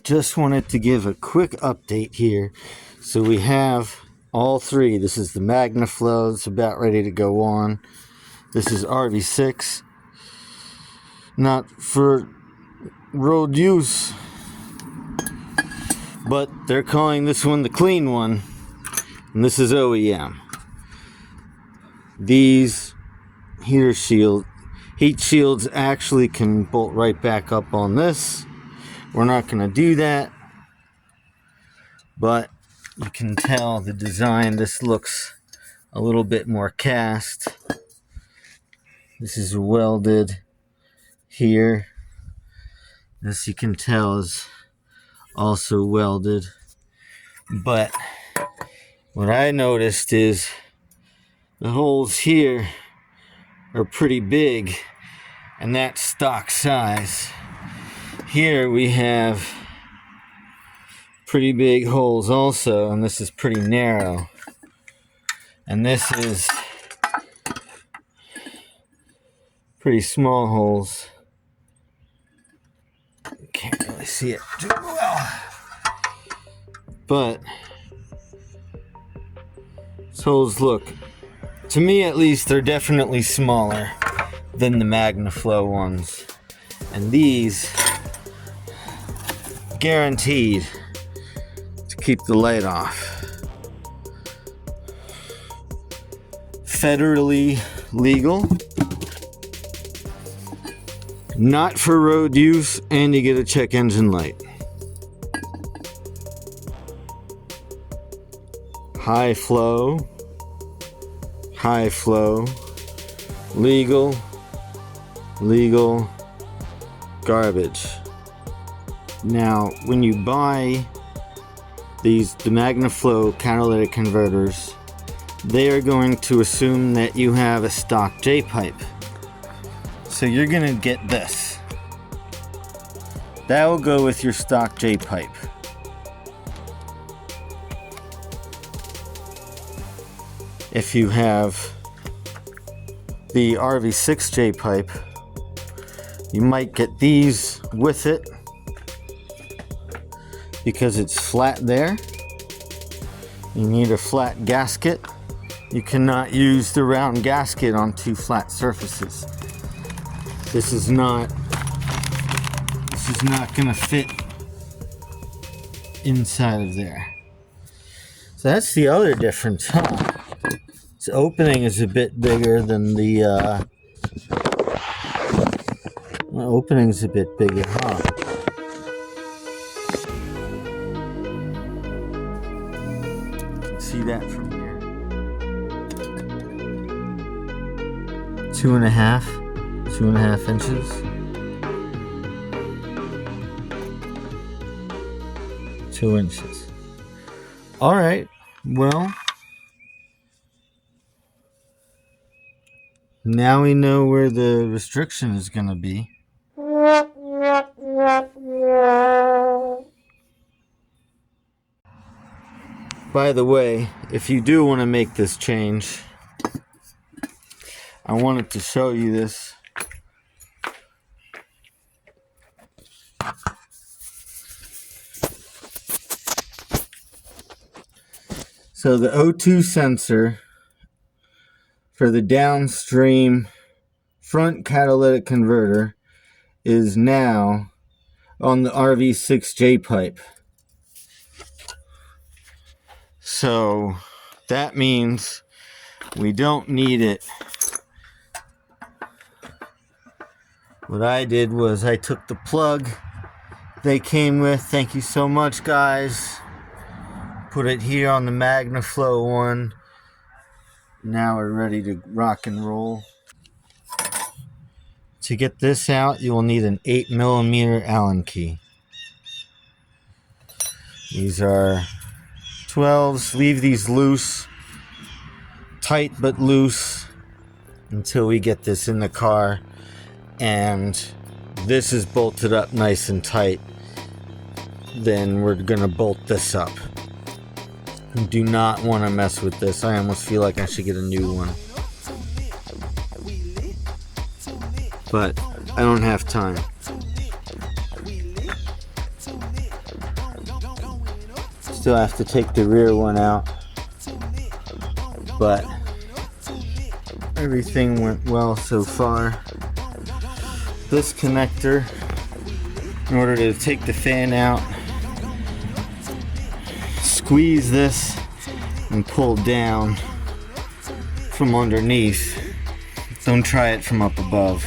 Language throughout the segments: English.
just wanted to give a quick update here. So we have all three. This is the Magnaflow. It's about ready to go on. This is RV6. Not for road use, but they're calling this one the clean one. And this is OEM. These heat shields actually can bolt right back up on this. We're not going to do that, but you can tell the design. This looks a little bit more cast. This is welded here. This you can tell is also welded. But what I noticed is the holes here are pretty big, and that's stock size. Here we have pretty big holes also, and this is pretty narrow. And this is pretty small holes. Can't really see it too well. But these holes look, to me at least, they're definitely smaller than the Magnaflow ones. And these guaranteed to keep the light off. Federally legal, not for road use, and you get a check engine light. High flow, legal, garbage. Now, when you buy the Magnaflow catalytic converters, they are going to assume that you have a stock J-pipe. So you're going to get this. That will go with your stock J-pipe. If you have the RV6 J-pipe, you might get these with it because it's flat there. You need a flat gasket. You cannot use the round gasket on two flat surfaces. This is not going to fit inside of there. So that's the other difference, huh? Its opening is a bit bigger than the opening's a bit bigger, huh? See that from here. 2.5 inches. 2 inches. All right. Well, now we know where the restriction is going to be. By the way, if you do want to make this change, I wanted to show you this. So the O2 sensor for the downstream front catalytic converter is now on the RV6 J-pipe. So that means we don't need it. What I did was I took the plug they came with. Thank you so much, guys. Put it here on the Magnaflow one. Now we're ready to rock and roll. To get this out, you will need an 8mm Allen key. These are 12s. Leave these loose, tight but loose, until we get this in the car. And this is bolted up nice and tight. Then we're gonna bolt this up. Do not want to mess with this. I almost feel like I should get a new one, but I don't have time. Still have to take the rear one out, but everything went well so far. This connector, in order to take the fan out, squeeze this and pull down from underneath. Don't try it from up above.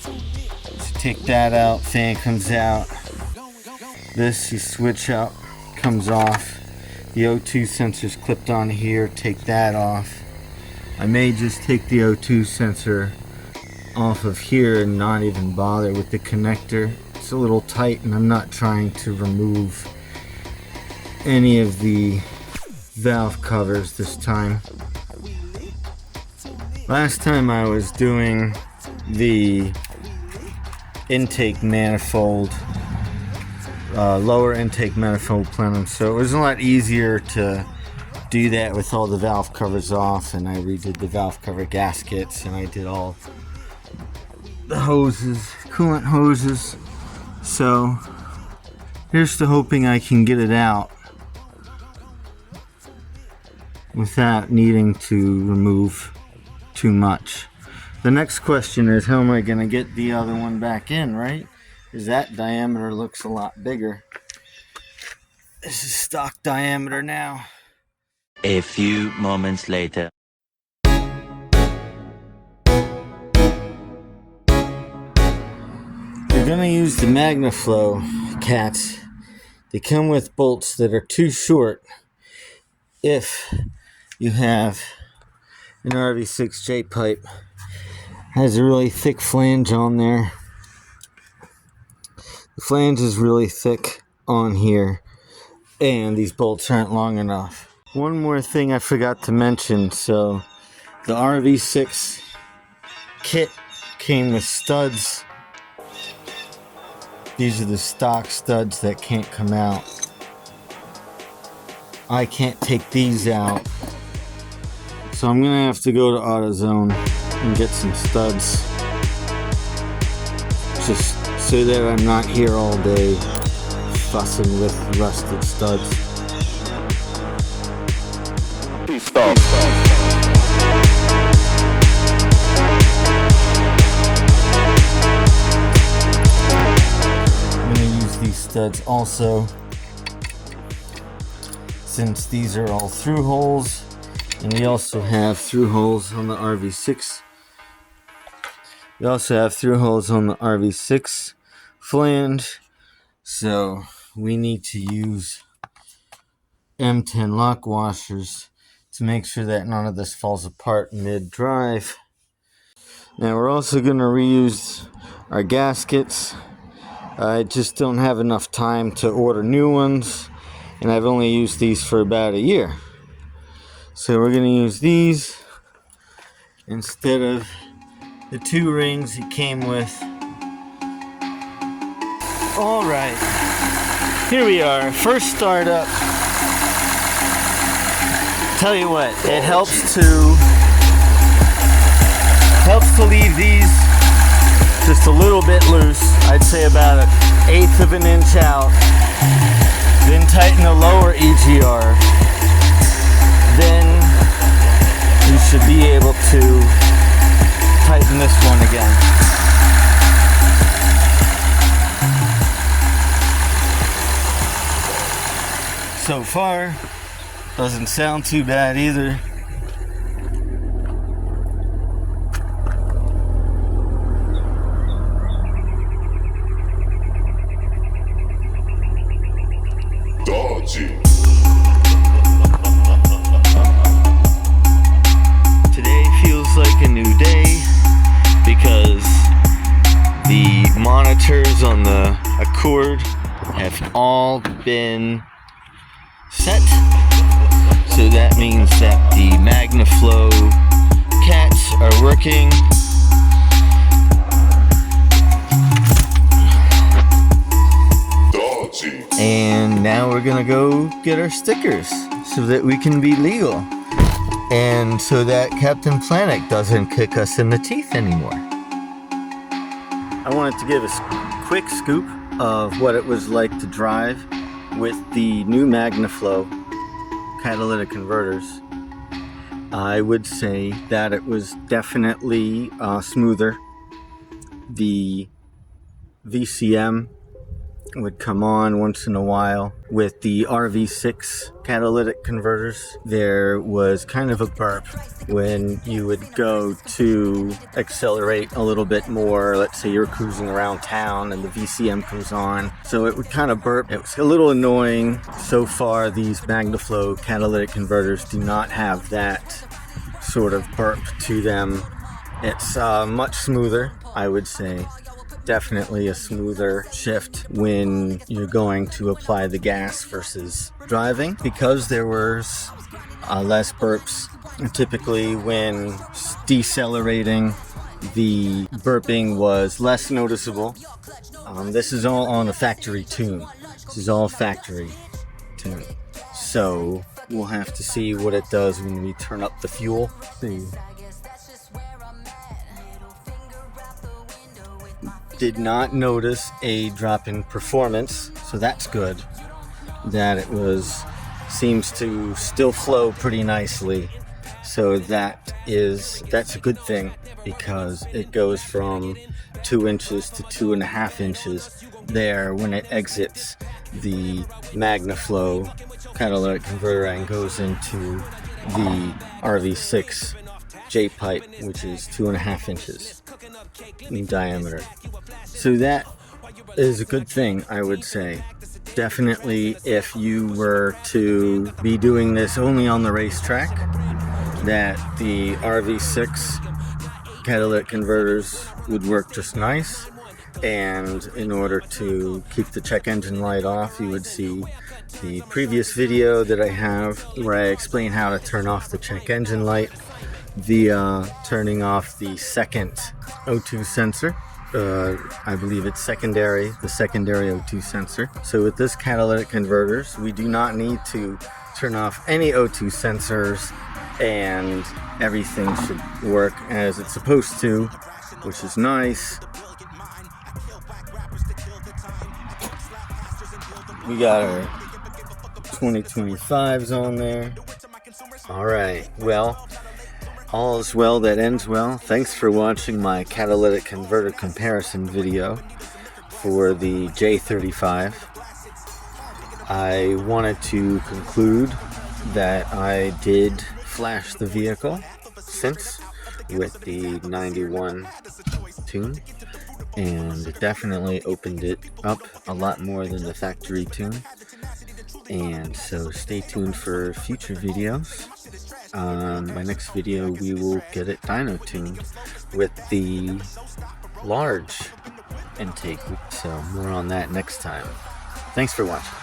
So take that out, fan comes out. This you switch up, comes off. The O2 sensor's clipped on here, take that off. I may just take the O2 sensor off of here and not even bother with the connector. It's a little tight and I'm not trying to remove any of the valve covers this time. Last time I was doing the intake manifold, lower intake manifold plenum, so it was a lot easier to do that with all the valve covers off, and I redid the valve cover gaskets and I did all the hoses, coolant hoses. So here's to hoping I can get it out without needing to remove too much. The next question is, how am I going to get the other one back in, right? Because that diameter looks a lot bigger. This is stock diameter now. A few moments later. You're going to use the Magnaflow Cats. They come with bolts that are too short if you have an RV6 J-pipe. Has a really thick flange on there. The flange is really thick on here, and these bolts aren't long enough. One more thing I forgot to mention. So the RV6 kit came with studs. These are the stock studs that can't come out. I can't take these out, so I'm gonna have to go to AutoZone and get some studs, just so that I'm not here all day fussing with rusted studs. Stop. I'm gonna use these studs also, since these are all through holes, and we also have through holes on the RV6. We also have through holes on the RV6 flange, so we need to use M10 lock washers to make sure that none of this falls apart mid-drive. Now we're also going to reuse our gaskets. I just don't have enough time to order new ones, and I've only used these for about a year. So we're going to use these instead of the 2 rings it came with. Alright, here we are, first startup. Tell you what, it helps to leave these just a little bit loose. I'd say about 1/8 of an inch out. Then tighten the lower EGR. Then you should be able to tighten this one again. So far, doesn't sound too bad either. Today feels like a new day because the monitors on the Accord have all been set. So that means that the Magnaflow Cats are working. And now we're gonna go get our stickers so that we can be legal, and so that Captain Planet doesn't kick us in the teeth anymore. I wanted to give a quick scoop of what it was like to drive with the new Magnaflow catalytic converters, I would say that it was definitely smoother. The VCM would come on once in a while. With the RV6 catalytic converters, there was kind of a burp when you would go to accelerate a little bit more. Let's say you're cruising around town and the VCM comes on, so it would kind of burp. It was a little annoying. So far, these Magnaflow catalytic converters do not have that sort of burp to them. It's much smoother, I would say. Definitely a smoother shift when you're going to apply the gas versus driving, because there was less burps. Typically when decelerating, the burping was less noticeable. This is all on a factory tune. This is all factory tune. So we'll have to see what it does when we turn up the fuel. Did not notice a drop in performance, so that's good. That it seems to still flow pretty nicely. So that's a good thing, because it goes from 2 inches to 2.5 inches there when it exits the Magnaflow catalytic converter and goes into the RV6 J pipe, which is 2.5 inches in diameter. So that is a good thing, I would say. Definitely, if you were to be doing this only on the racetrack, that the RV6 catalytic converters would work just nice. And in order to keep the check engine light off, you would see the previous video that I have where I explain how to turn off the check engine light via turning off the second O2 sensor. I believe it's the secondary O2 sensor. So with this catalytic converters, we do not need to turn off any O2 sensors, and everything should work as it's supposed to, which is nice. We got our 2025s on there. Alright, well, all is well that ends well. Thanks for watching my catalytic converter comparison video for the J35. I wanted to conclude that I did flash the vehicle since with the 91 tune, and it definitely opened it up a lot more than the factory tune. And so stay tuned for future videos. My next video, we will get it dyno tuned with the large intake. So more on that next time. Thanks for watching.